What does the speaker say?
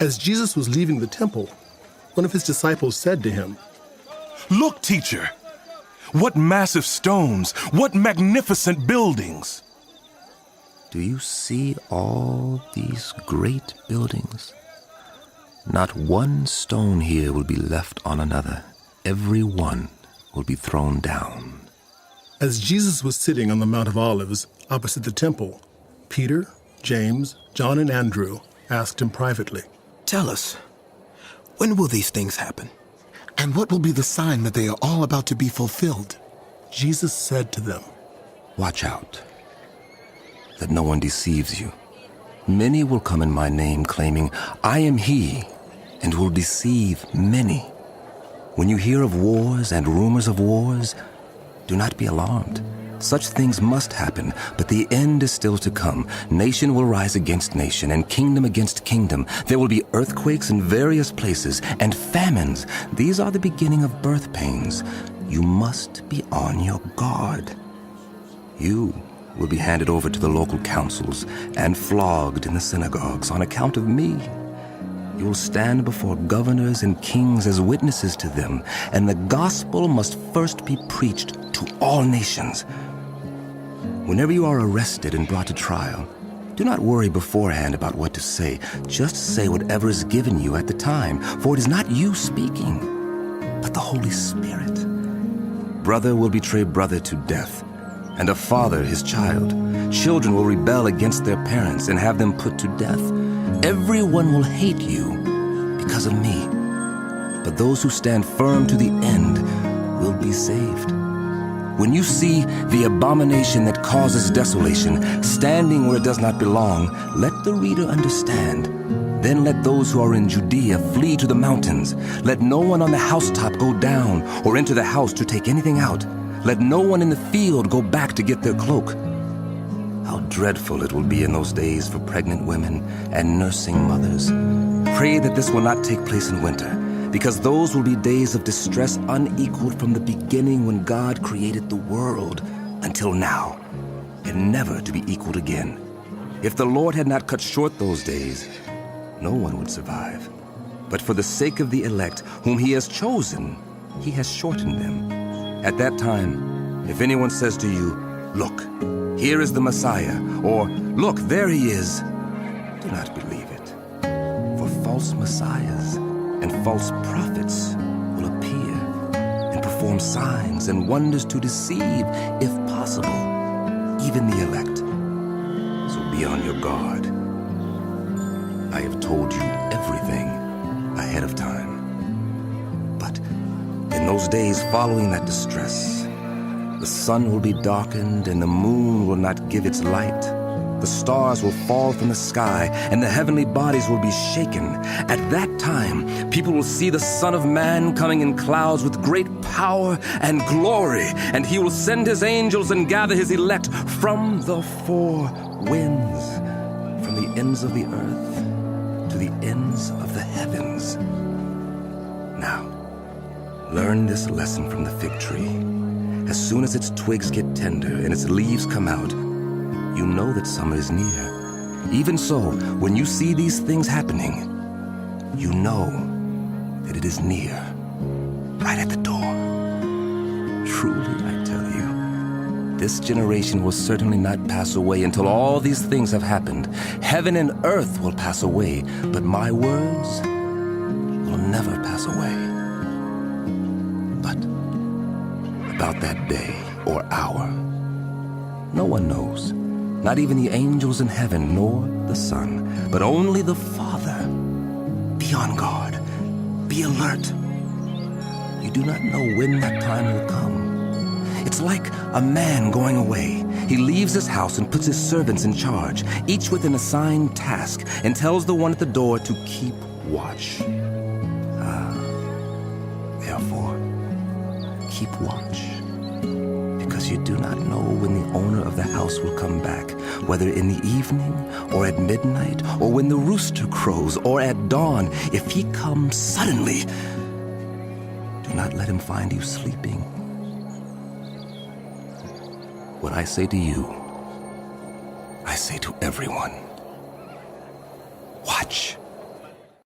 As Jesus was leaving the temple, one of his disciples said to him, "Look, teacher, what massive stones, what magnificent buildings!" Do you see all these great buildings? Not one stone here will be left on another. Every one will be thrown down. As Jesus was sitting on the Mount of Olives opposite the temple, Peter, James, John, and Andrew asked him privately, "Tell us, when will these things happen? And what will be the sign that they are all about to be fulfilled?" Jesus said to them, Watch out, that no one deceives you. Many will come in my name, claiming, "I am he," and will deceive many. When you hear of wars and rumors of wars, do not be alarmed. Such things must happen, but the end is still to come. Nation will rise against nation, and kingdom against kingdom. There will be earthquakes in various places, and famines. These are the beginning of birth pains. You must be on your guard. You will be handed over to the local councils and flogged in the synagogues on account of me. You will stand before governors and kings as witnesses to them, and the gospel must first be preached to all nations. Whenever you are arrested and brought to trial, do not worry beforehand about what to say. Just say whatever is given you at the time, for it is not you speaking, but the Holy Spirit. Brother will betray brother to death, and a father his child. Children will rebel against their parents and have them put to death. Everyone will hate you because of me, but those who stand firm to the end will be saved. When you see the abomination that causes desolation standing where it does not belong, let the reader understand. Then let those who are in Judea flee to the mountains. Let no one on the housetop go down or enter the house to take anything out. Let no one in the field go back to get their cloak. How dreadful it will be in those days for pregnant women and nursing mothers. Pray that this will not take place in winter, because those will be days of distress unequaled from the beginning when God created the world until now, and never to be equaled again. If the Lord had not cut short those days, no one would survive. But for the sake of the elect, whom he has chosen, he has shortened them. At that time, if anyone says to you, "Look, here is the Messiah," or "Look, there he is," do not believe it. For false messiahs and false prophets will appear and perform signs and wonders to deceive, if possible, even the elect. So be on your guard. I have told you everything ahead of time. But in those days following that distress, the sun will be darkened and the moon will not give its light. The stars will fall from the sky and the heavenly bodies will be shaken. At that time, people will see the Son of Man coming in clouds with great power and glory, and he will send his angels and gather his elect from the four winds, from the ends of the earth to the ends of the heavens. Now, learn this lesson from the fig tree. As soon as its twigs get tender and its leaves come out, you know that summer is near. Even so, when you see these things happening, you know that it is near, right at the door. Truly, I tell you, this generation will certainly not pass away until all these things have happened. Heaven and earth will pass away, but my words will never pass away. But about that day or hour, no one knows, not even the angels in heaven nor the Son, but only the Father. Be on guard. Be alert. You do not know when that time will come. It's like a man going away. He leaves his house and puts his servants in charge, each with an assigned task, and tells the one at the door to keep watch. Therefore, keep watch, because you do not know when the owner of the house will come back, whether in the evening or at midnight or when the rooster crows or at dawn. If he comes suddenly, do not let him find you sleeping. What I say to you, I say to everyone. Watch.